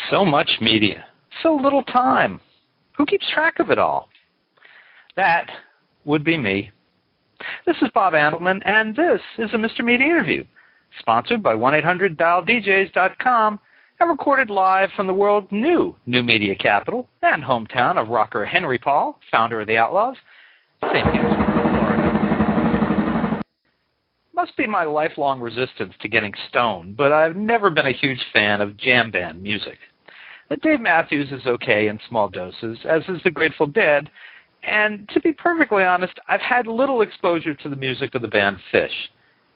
So much media, so little time. Who keeps track of it all? That would be me. This is Bob Andelman, and this is a Mr. Media interview, sponsored by 1-800-DialDJs.com and recorded live from the world's new media capital and hometown of rocker Henry Paul, founder of the Outlaws, St. Petersburg, Florida. Must be my lifelong resistance to getting stoned, but I've never been a huge fan of jam band music. Dave Matthews is okay in small doses, as is the Grateful Dead, and to be perfectly honest, I've had little exposure to the music of the band Phish,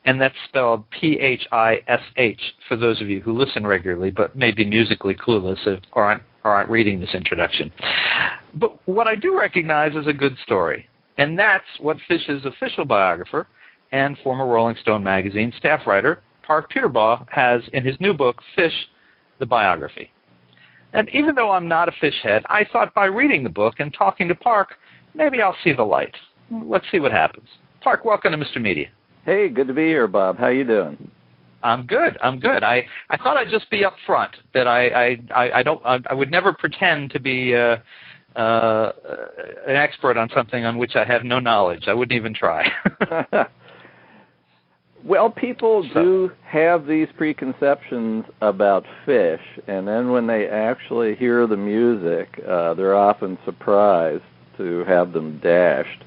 and that's spelled P-H-I-S-H for those of you who listen regularly but may be musically clueless or aren't reading this introduction. But what I do recognize is a good story, and that's what Phish's official biographer and former Rolling Stone magazine staff writer, Parke Puterbaugh, has in his new book, Phish, the Biography. And even though I'm not a Phish-head, I thought by reading the book and talking to Parke, maybe I'll see the light. Let's see what happens. Parke, welcome to Mr. Media. Hey, good to be here, Bob. How you doing? I'm good. I thought I'd just be up front that I would never pretend to be an expert on something on which I have no knowledge. I wouldn't even try. Well, people do have these preconceptions about Phish, and then when they actually hear the music, they're often surprised to have them dashed.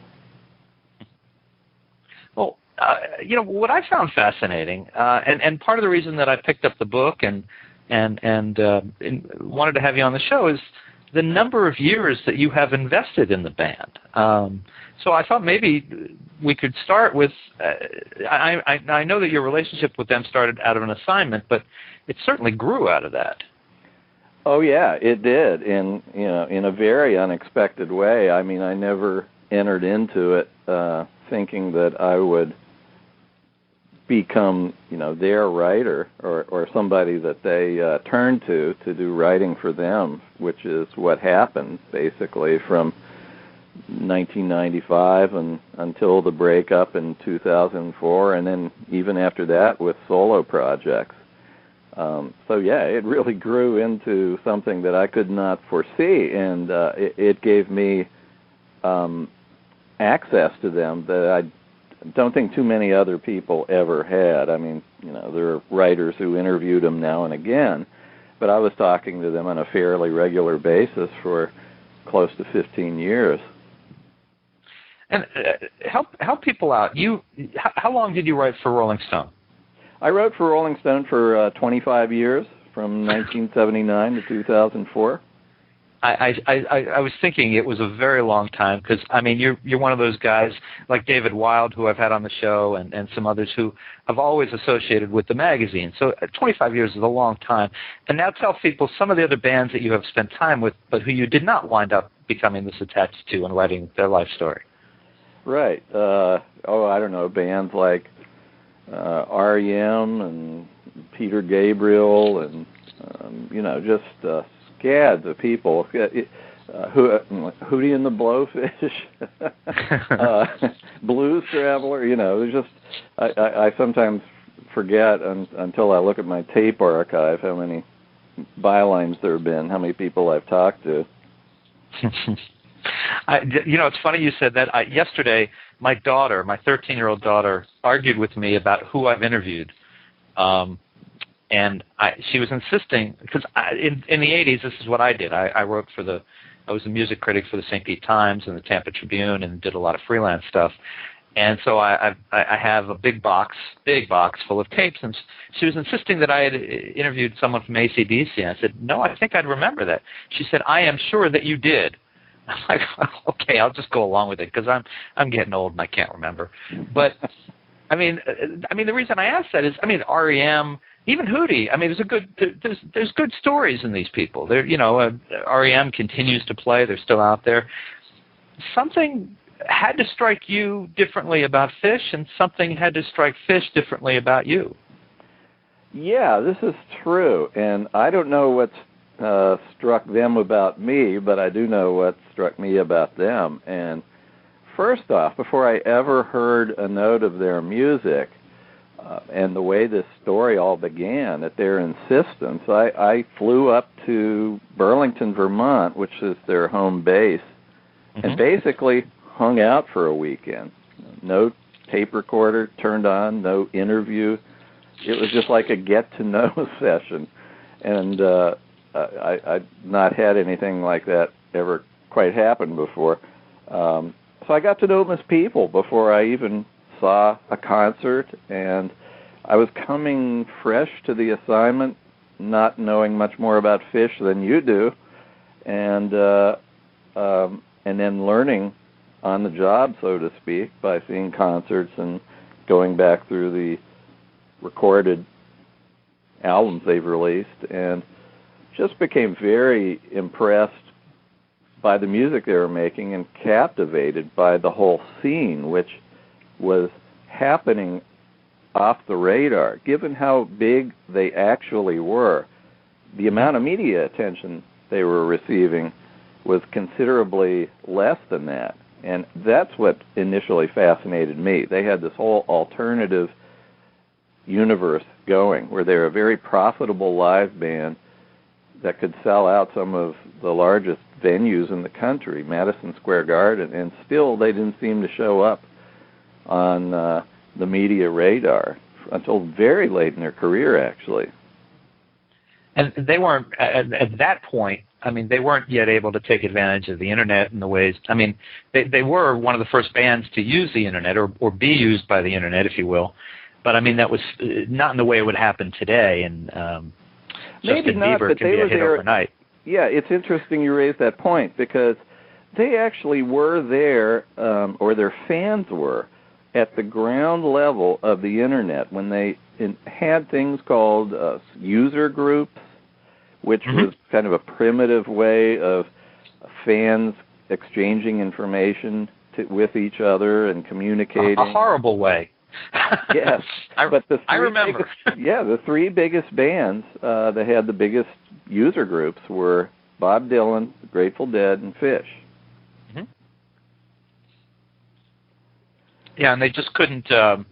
Well, what I found fascinating, and part of the reason that I picked up the book and wanted to have you on the show is the number of years that you have invested in the band. So I thought maybe we could start with, I know that your relationship with them started out of an assignment, but it certainly grew out of that. Oh yeah, it did, in a very unexpected way. I mean, I never entered into it thinking that I would become, their writer or somebody that they turn to do writing for them, which is what happened basically from 1995 and until the breakup in 2004, and then even after that with solo projects. So yeah, it really grew into something that I could not foresee, and it gave me access to them that I don't think too many other people ever had. I mean, there are writers who interviewed them now and again, but I was talking to them on a fairly regular basis for close to 15 years. And help people out. How long did you write for Rolling Stone? I wrote for Rolling Stone for 25 years, from 1979 to 2004. I was thinking it was a very long time because, I mean, you're one of those guys like David Wild, who I've had on the show, and some others who have always associated with the magazine. So 25 years is a long time. And now tell people some of the other bands that you have spent time with, but who you did not wind up becoming this attached to and writing their life story. Right. I don't know, bands like R.E.M. and Peter Gabriel and, just scads of people. Hootie and the Blowfish, Blues Traveler, there's just, I sometimes forget until I look at my tape archive how many bylines there have been, how many people I've talked to. It's funny you said that. Yesterday, my daughter, my 13-year-old daughter, argued with me about who I've interviewed. And she was insisting, because in the 80s, this is what I did. I wrote I was a music critic for the St. Pete Times and the Tampa Tribune and did a lot of freelance stuff. And so I have a big box full of tapes. And she was insisting that I had interviewed someone from AC/DC. And I said, no, I think I'd remember that. She said, I am sure that you did. I'm like, okay, I'll just go along with it because I'm getting old and I can't remember. But I mean, the reason I asked that is, REM, even Hootie. I mean, there's good stories in these people. REM continues to play. They're still out there. Something had to strike you differently about Phish, and something had to strike Phish differently about you. Yeah, this is true, and I don't know what's struck them about me, but I do know what struck me about them. And first off, before I ever heard a note of their music, And the way this story all began, at their insistence, I flew up to Burlington, Vermont, which is their home base, and basically hung out for a weekend. No tape recorder turned on, no interview. It was just like a get-to-know session. And I'd not had anything like that ever quite happen before. So I got to know them as people before I even saw a concert, and I was coming fresh to the assignment, not knowing much more about Phish than you do, and then learning on the job, so to speak, by seeing concerts and going back through the recorded albums they've released, and just became very impressed by the music they were making and captivated by the whole scene, which was happening off the radar. Given how big they actually were, the amount of media attention they were receiving was considerably less than that. And that's what initially fascinated me. They had this whole alternative universe going, where they're a very profitable live band that could sell out some of the largest venues in the country, Madison Square Garden, and still they didn't seem to show up on the media radar until very late in their career, actually. And they weren't, at that point, I mean, they weren't yet able to take advantage of the Internet in the ways, I mean, they were one of the first bands to use the Internet, or be used by the Internet, if you will. But, I mean, that was not in the way it would happen today, and Maybe Justin not, Bieber but can they be a were hit there. overnight. Yeah, it's interesting you raise that point, because they actually were there, or their fans were, at the ground level of the Internet when they had things called user groups, which was kind of a primitive way of fans exchanging information with each other and communicating. A horrible way. Yes, but I remember. The three biggest bands that had the biggest user groups were Bob Dylan, Grateful Dead, and Phish. Yeah, and they just couldn't, they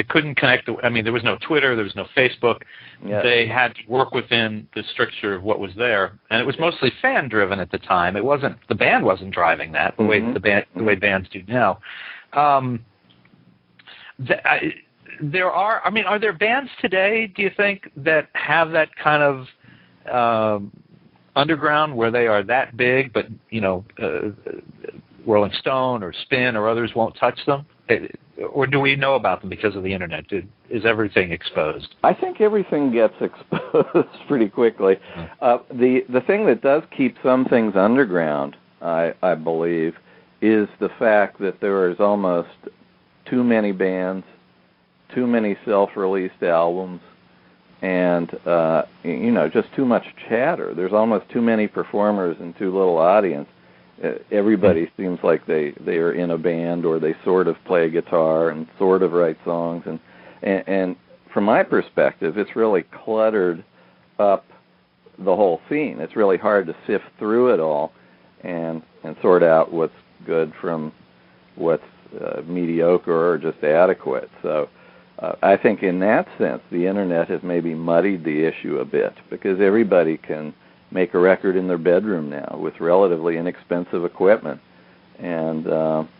couldn't connect. I mean, there was no Twitter, there was no Facebook. Yes. They had to work within the stricture of what was there, and it was mostly fan-driven at the time. It wasn't, the band wasn't driving that the way the way bands do now. There are, I mean, are there bands today, do you think, that have that kind of underground where they are that big, but Rolling Stone or Spin or others won't touch them? Or do we know about them because of the Internet? Is everything exposed? I think everything gets exposed pretty quickly. The thing that does keep some things underground, I believe, is the fact that there is almost too many bands, too many self-released albums, and just too much chatter. There's almost too many performers and too little audience. Everybody seems like they are in a band, or they sort of play guitar and sort of write songs, and from my perspective, it's really cluttered up the whole scene. It's really hard to sift through it all and sort out what's good from what's mediocre or just adequate. So I think in that sense, the Internet has maybe muddied the issue a bit, because everybody can make a record in their bedroom now with relatively inexpensive equipment, and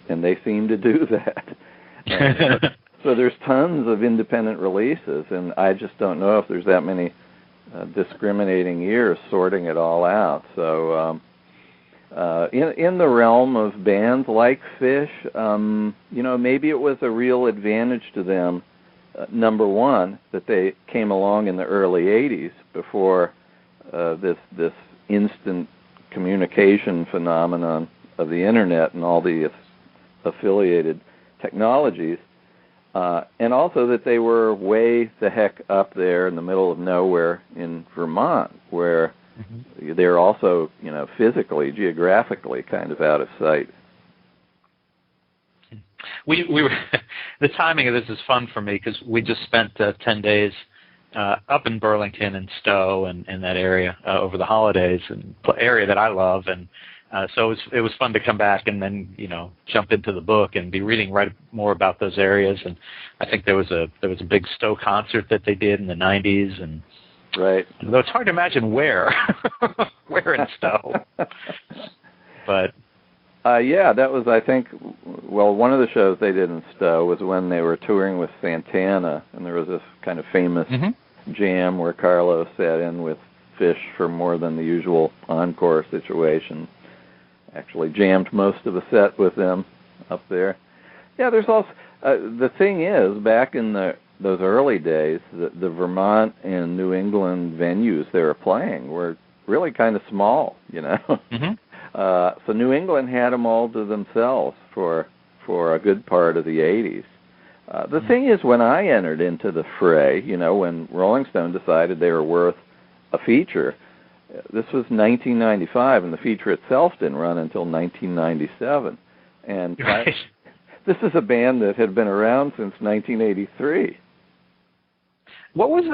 they seem to do that. So there's tons of independent releases, and I just don't know if there's that many discriminating ears sorting it all out. So in the realm of bands like Phish, maybe it was a real advantage to them, number one, that they came along in the early 80s before this instant communication phenomenon of the Internet and all the affiliated technologies, and also that they were way the heck up there in the middle of nowhere in Vermont, where they're also, physically, geographically kind of out of sight. We were the timing of this is fun for me, because we just spent 10 days up in Burlington and Stowe and that area over the holidays, and area that I love, and So it was fun to come back and then jump into the book and be reading more about those areas. And I think there was a big Stowe concert that they did in the 90s, and right. Though it's hard to imagine where in Stowe, but. Yeah, that was, I think, one of the shows they did in Stowe was when they were touring with Santana, and there was this kind of famous jam where Carlos sat in with Phish for more than the usual encore situation. Actually jammed most of the set with them up there. Yeah, there's also, the thing is, back in those early days, the Vermont and New England venues they were playing were really kind of small, Mm-hmm. So New England had them all to themselves for a good part of the 80s. The thing is, when I entered into the fray, when Rolling Stone decided they were worth a feature, this was 1995, and the feature itself didn't run until 1997. And right. This is a band that had been around since 1983. What was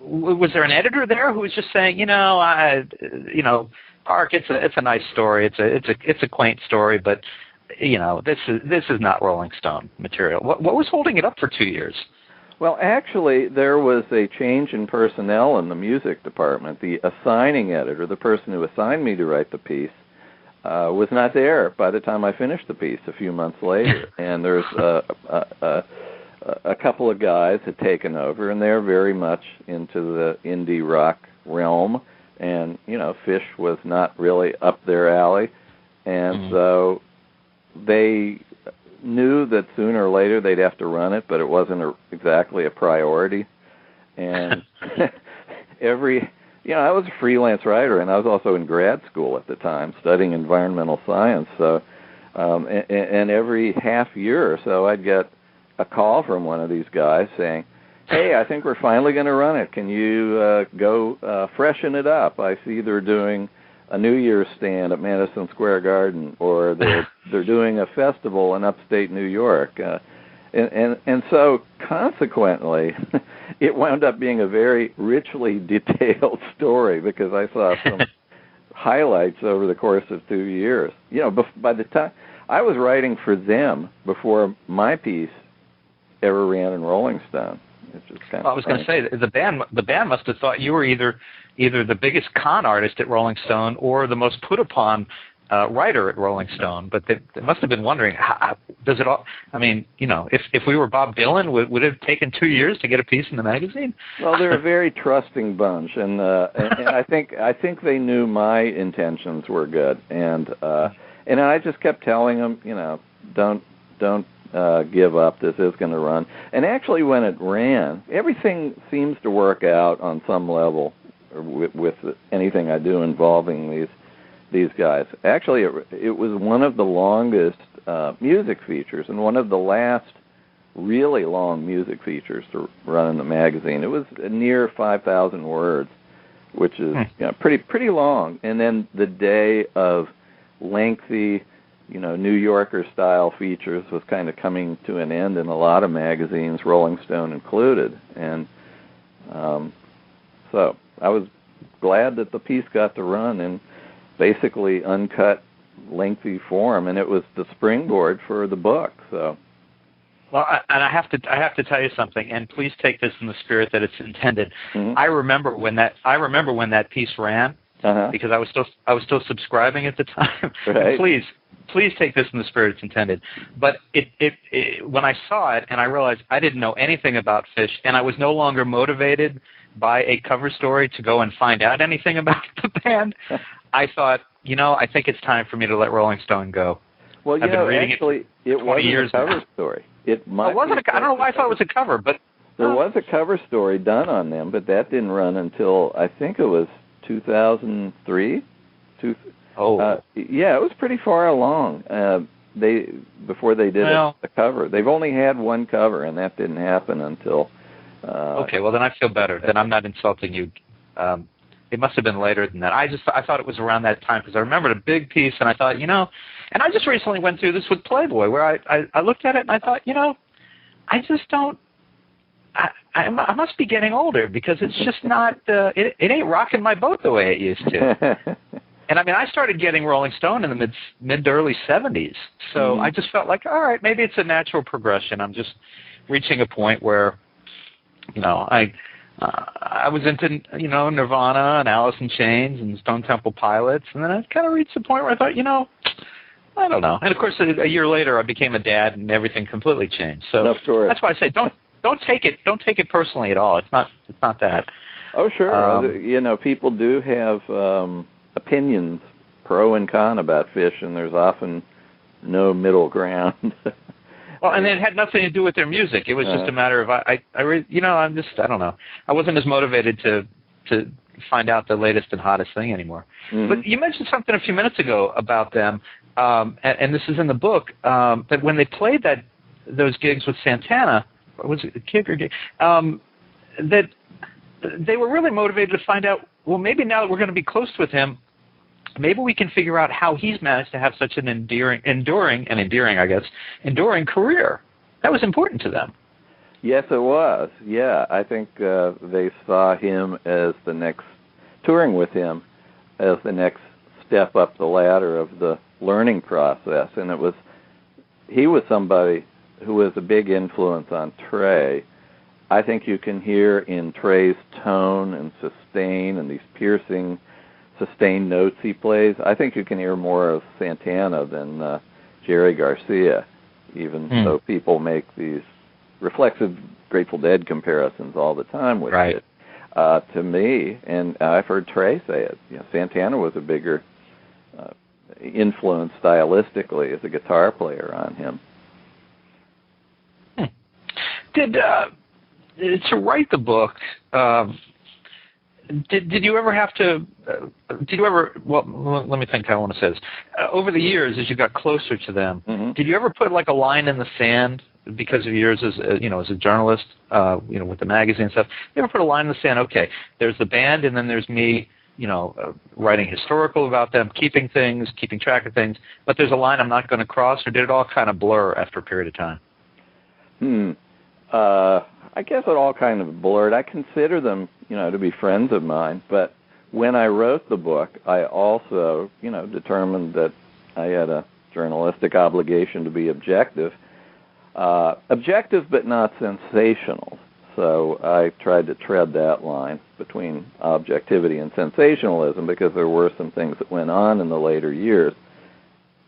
was there an editor there who was just saying, Parke, it's a nice story, it's a quaint story, but this is not Rolling Stone material. What was holding it up for 2 years? Well, actually, there was a change in personnel in the music department. The assigning editor, the person who assigned me to write the piece, was not there by the time I finished the piece a few months later, and there's a couple of guys had taken over, and they're very much into the indie rock realm, and Phish was not really up their alley, and so they knew that sooner or later they'd have to run it, but it wasn't exactly a priority. And I was a freelance writer, and I was also in grad school at the time studying environmental science. So, and every half year or so, I'd get a call from one of these guys saying, "Hey, I think we're finally going to run it. Can you go freshen it up? I see they're doing a New Year's stand at Madison Square Garden, or they're doing a festival in upstate New York." And so consequently, it wound up being a very richly detailed story because I saw some highlights over the course of 2 years. By the time I was writing for them before my piece ever ran in Rolling Stone. It's just kind of I was going to say the band must have thought you were either the biggest con artist at Rolling Stone or the most put upon writer at Rolling Stone. But they must have been wondering, how does it all? I mean, if we were Bob Dylan, would it have taken 2 years to get a piece in the magazine? Well, they're a very trusting bunch, and I think they knew my intentions were good, and I just kept telling them, don't give up. This is going to run. And actually, when it ran, everything seems to work out on some level with anything I do involving these guys. Actually, it was one of the longest music features and one of the last really long music features to run in the magazine. It was near 5,000 words, which is pretty long. And then the day of lengthy, New Yorker-style features was kind of coming to an end in a lot of magazines, Rolling Stone included. And so I was glad that the piece got to run in basically uncut, lengthy form, and it was the springboard for the book. So, well, and I have to tell you something, and please take this in the spirit that it's intended. Mm-hmm. I remember when that piece ran because I was still subscribing at the time. Right. Please take this in the spirit it's intended. But when I saw it and I realized I didn't know anything about Phish, and I was no longer motivated by a cover story to go and find out anything about the band, I thought, I think it's time for me to let Rolling Stone go. Well, I've been reading actually, it wasn't a cover story. It wasn't. I don't know why I thought it was a cover, but there was a cover story done on them, but that didn't run until I think it was 2003. Yeah, it was pretty far along. Before they did a cover. They've only had one cover, and that didn't happen until. Okay, well then I feel better. Then I'm not insulting you. It must have been later than that. I thought it was around that time because I remembered a big piece, and I thought, and I just recently went through this with Playboy, where I looked at it and I thought, I just don't. I must be getting older because it's just not. It ain't rocking my boat the way it used to. And I mean, I started getting Rolling Stone in the mid to early 70s. So I just felt like, all right, maybe it's a natural progression. I'm just reaching a point where, I was into, Nirvana and Alice in Chains and Stone Temple Pilots. And then I kind of reached the point where I thought, I don't know. And of course, a year later, I became a dad, and everything completely changed. So that's why I say don't take it personally at all. It's not that. Oh, sure. People do have opinions, pro and con, about Phish, and there's often no middle ground. Well, and it had nothing to do with their music. It was just a matter of I don't know. I wasn't as motivated to find out the latest and hottest thing anymore. Mm-hmm. But you mentioned something a few minutes ago about them, and this is in the book, that when they played those gigs with Santana, was it a gig or gig, that they were really motivated to find out, well, maybe now that we're going to be close with him, maybe we can figure out how he's managed to have such an enduring career. That was important to them. Yes, it was. Yeah, I think they saw him as the next, touring with him as the next step up the ladder of the learning process. And he was somebody who was a big influence on Trey. I think you can hear in Trey's tone and sustain and these piercing, sustained notes he plays. I think you can hear more of Santana than Jerry Garcia, even though people make these reflexive Grateful Dead comparisons all the time with it. To me, and I've heard Trey say it, Santana was a bigger influence stylistically as a guitar player on him. To write the book, did you ever have to, well, let me think how I want to say this. Over the years, as you got closer to them, did you ever put like a line in the sand because of years as a journalist, with the magazine and stuff? You ever put a line in the sand, okay, there's the band and then there's me, writing historical about them, keeping track of things, but there's a line I'm not going to cross, or did it all kind of blur after a period of time? I guess it all kind of blurred. I consider them, to be friends of mine, but when I wrote the book, I also, determined that I had a journalistic obligation to be objective. Objective but not sensational. So I tried to tread that line between objectivity and sensationalism, because there were some things that went on in the later years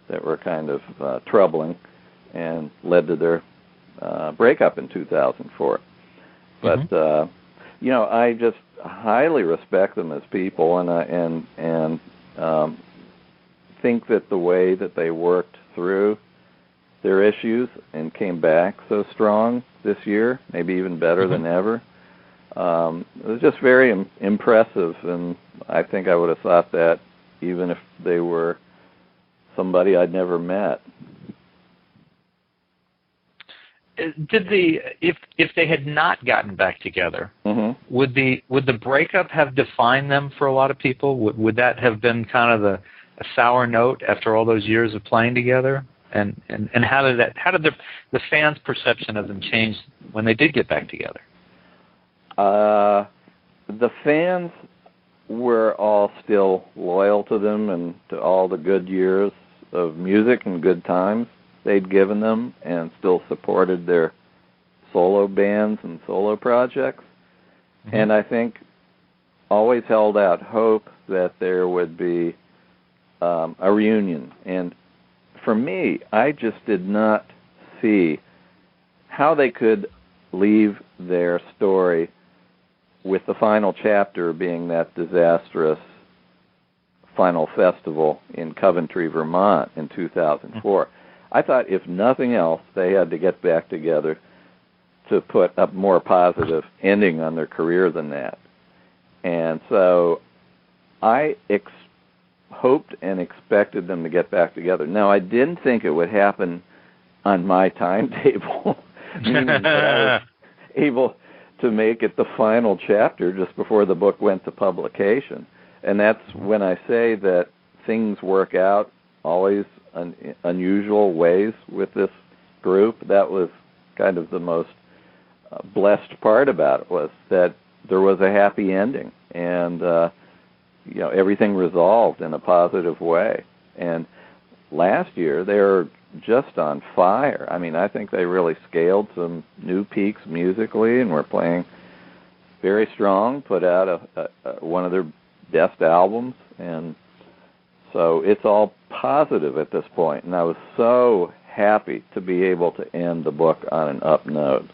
that were kind of troubling and led to their breakup in 2004. But I just highly respect them as people, and think that the way that they worked through their issues and came back so strong this year, maybe even better than ever, it was just very impressive, and I think I would have thought that even if they were somebody I'd never met. If they had not gotten back together, would the breakup have defined them for a lot of people? Would that have been kind of a sour note after all those years of playing together? And how did the fans' perception of them change when they did get back together? The fans were all still loyal to them and to all the good years of music and good times they'd given them, and still supported their solo bands and solo projects. And I think always held out hope that there would be a reunion. And for me, I just did not see how they could leave their story with the final chapter being that disastrous final festival in Coventry, Vermont in 2004. I thought, if nothing else, they had to get back together to put a more positive ending on their career than that. And so I hoped and expected them to get back together. Now, I didn't think it would happen on my timetable, meaning that I was able to make it the final chapter just before the book went to publication. And that's when I say that things work out always unusual ways with this group. That was kind of the most blessed part about it, was that there was a happy ending. And everything resolved in a positive way. And last year, they were just on fire. I mean, I think they really scaled some new peaks musically, and were playing very strong, put out one of their best albums, and so it's all positive at this point. And I was so happy to be able to end the book on an up note.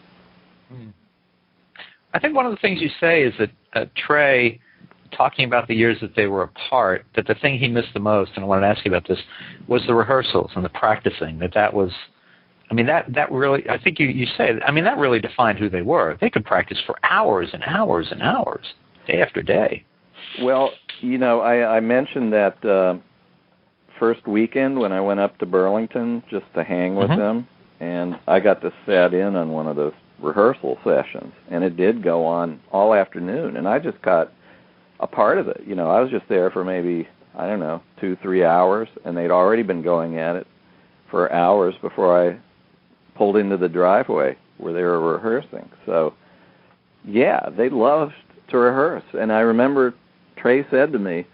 I think one of the things you say is that Trey, talking about the years that they were apart, that the thing he missed the most, and I wanted to ask you about this, was the rehearsals and the practicing. That was, I mean, that really, I think you say, I mean, that really defined who they were. They could practice for hours and hours and hours, day after day. Well, I mentioned that first weekend when I went up to Burlington just to hang with them, and I got to sit in on one of those rehearsal sessions, and it did go on all afternoon, and I just got a part of it. I was just there for maybe, 2-3 hours, and they'd already been going at it for hours before I pulled into the driveway where they were rehearsing. So, yeah, they loved to rehearse. And I remember Trey said to me,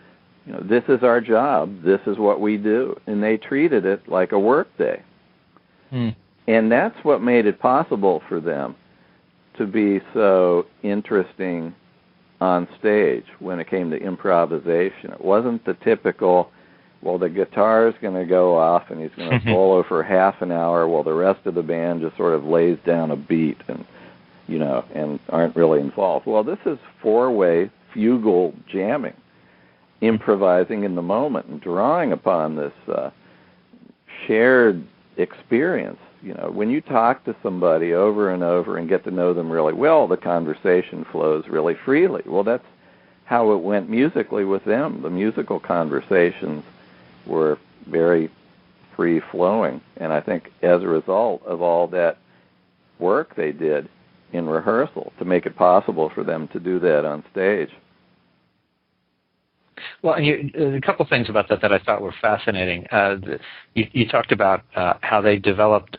this is our job, this is what we do. And they treated it like a work day. And that's what made it possible for them to be so interesting on stage when it came to improvisation. It wasn't the typical, well, the guitar's going to go off and he's going to solo for half an hour while the rest of the band just sort of lays down a beat and, and aren't really involved. Well, this is four-way fugal jamming, improvising in the moment and drawing upon this shared experience. When you talk to somebody over and over and get to know them really well, the conversation flows really freely. Well, that's how it went musically with them. The musical conversations were very free-flowing, and I think as a result of all that work they did in rehearsal to make it possible for them to do that on stage. Well, and a couple things about that I thought were fascinating. You talked about how they developed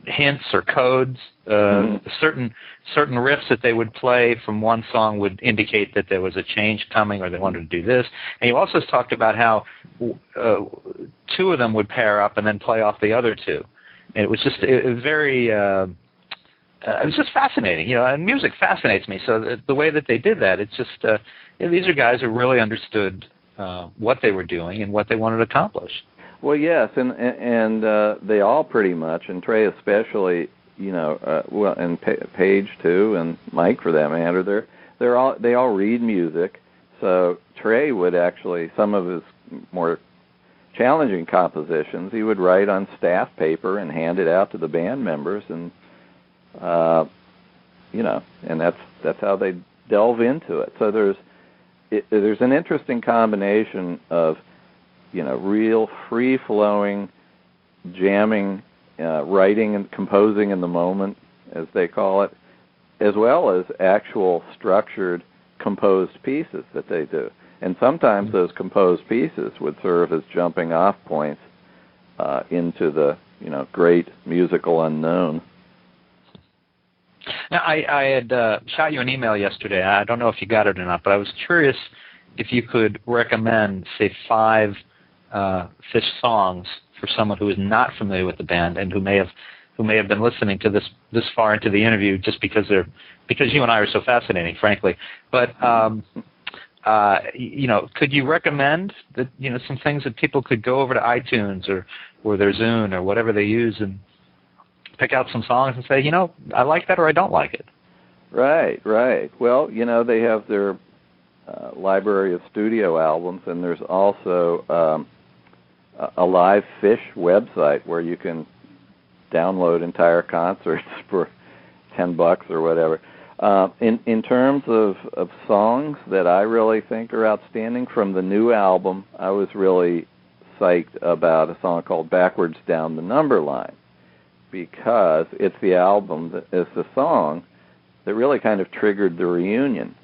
hints or codes. Certain riffs that they would play from one song would indicate that there was a change coming or they wanted to do this. And you also talked about how two of them would pair up and then play off the other two. And it was just very... it was just fascinating, and music fascinates me. So the way that they did that, it's just, these are guys who really understood what they were doing and what they wanted to accomplish. Well, yes, and they all pretty much, and Trey especially, and Paige too, and Mike for that matter, they all read music. So Trey would actually, some of his more challenging compositions, he would write on staff paper and hand it out to the band members, and and that's how they delve into it. So there's an interesting combination of, real free-flowing jamming, writing and composing in the moment, as they call it, as well as actual structured composed pieces that they do. And sometimes those composed pieces would serve as jumping off points into the, great musical unknown. Now, I had shot you an email yesterday. I don't know if you got it or not, but I was curious if you could recommend, say, 5 Phish songs for someone who is not familiar with the band and who may have been listening to this far into the interview just because you and I are so fascinating, frankly. But could you recommend that some things that people could go over to iTunes or their Zune or whatever they use and pick out some songs and say, I like that or I don't like it? Right. Well, they have their library of studio albums, and there's also a live Phish website where you can download entire concerts for $10 or whatever. In terms of songs that I really think are outstanding from the new album, I was really psyched about a song called Backwards Down the Number Line, because it's the album it's the song that really kind of triggered the reunion.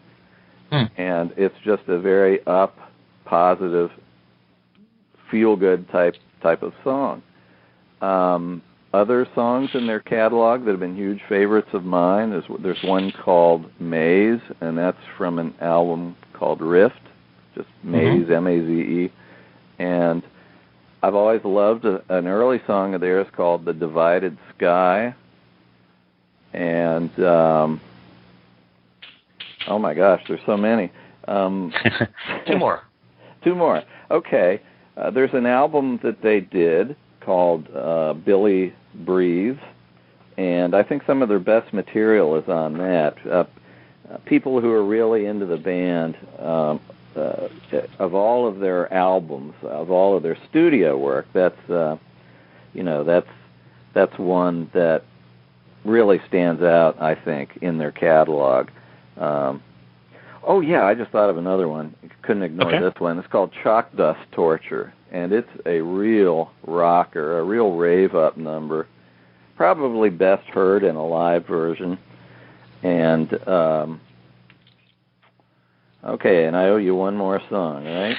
And it's just a very up, positive, feel-good type of song. Other songs in their catalog that have been huge favorites of mine, there's one called Maze, and that's from an album called Rift, just Maze, M-A-Z-E. And I've always loved an early song of theirs called The Divided Sky. And, oh my gosh, there's so many. Two more. Two more. Okay. There's an album that they did called Billy Breathes, and I think some of their best material is on that. People who are really into the band, of all of their albums, of all of their studio work, that's one that really stands out, I think, in their catalog. Oh yeah, I just thought of another one. Couldn't ignore this one. It's called Chalk Dust Torture, and it's a real rocker, a real rave-up number, probably best heard in a live version. And okay, and I owe you one more song, right?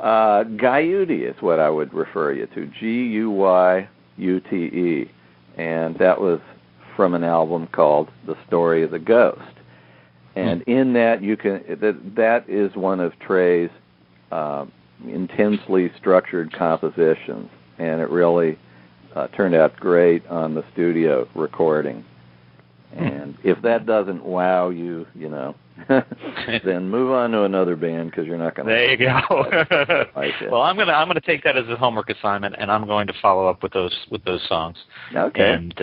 Guyute is what I would refer you to, Guyute, and that was from an album called The Story of the Ghost. And in that, that is one of Trey's intensely structured compositions, and it really turned out great on the studio recording. And if that doesn't wow you, then move on to another band, because you're not going to. There you go. Like it. Well, I'm gonna take that as a homework assignment, and I'm going to follow up with those songs. Okay. And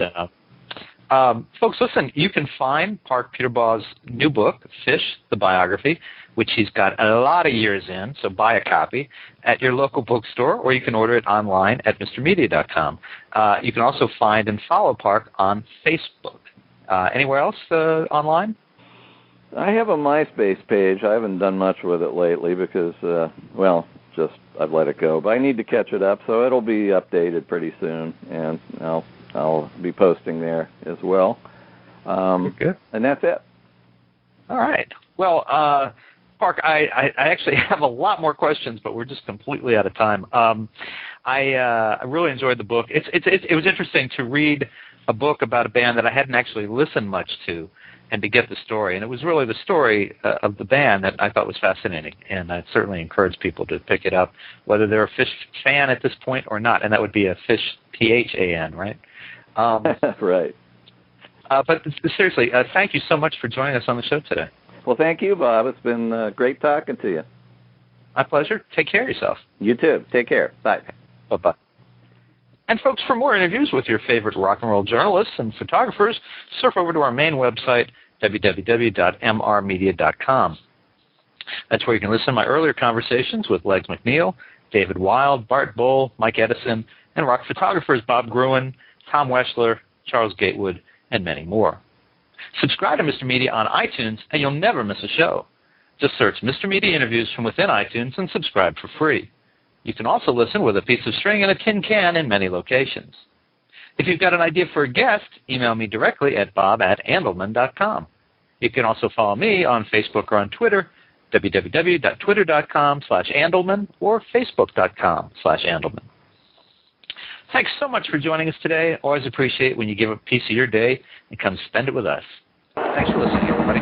folks, listen, you can find Parke Puterbaugh's new book, Phish, the Biography, which he's got a lot of years in, so buy a copy at your local bookstore, or you can order it online at mrmedia.com. You can also find and follow Parke on Facebook. Anywhere else online? I have a MySpace page. I haven't done much with it lately because, I've let it go. But I need to catch it up, so it'll be updated pretty soon, and I'll be posting there as well. Good. And that's it. All right. Well, Parke, I actually have a lot more questions, but we're just completely out of time. I really enjoyed the book. It was interesting to read a book about a band that I hadn't actually listened much to, and to get the story. And it was really the story of the band that I thought was fascinating, and I certainly encourage people to pick it up, whether they're a Phish fan at this point or not, and that would be a Phish, P-H-A-N, right? Right. But seriously, thank you so much for joining us on the show today. Well, thank you, Bob. It's been great talking to you. My pleasure. Take care of yourself. You too. Take care. Bye. Bye-bye. And folks, for more interviews with your favorite rock and roll journalists and photographers, surf over to our main website, www.mrmedia.com. That's where you can listen to my earlier conversations with Legs McNeil, David Wild, Bart Bull, Mike Edison, and rock photographers Bob Gruen, Tom Weschler, Charles Gatewood, and many more. Subscribe to Mr. Media on iTunes, and you'll never miss a show. Just search Mr. Media Interviews from within iTunes and subscribe for free. You can also listen with a piece of string and a tin can in many locations. If you've got an idea for a guest, email me directly at bob@andelman.com. You can also follow me on Facebook or on Twitter, www.twitter.com/Andelman or facebook.com/Andelman. Thanks so much for joining us today. Always appreciate when you give a piece of your day and come spend it with us. Thanks for listening, everybody.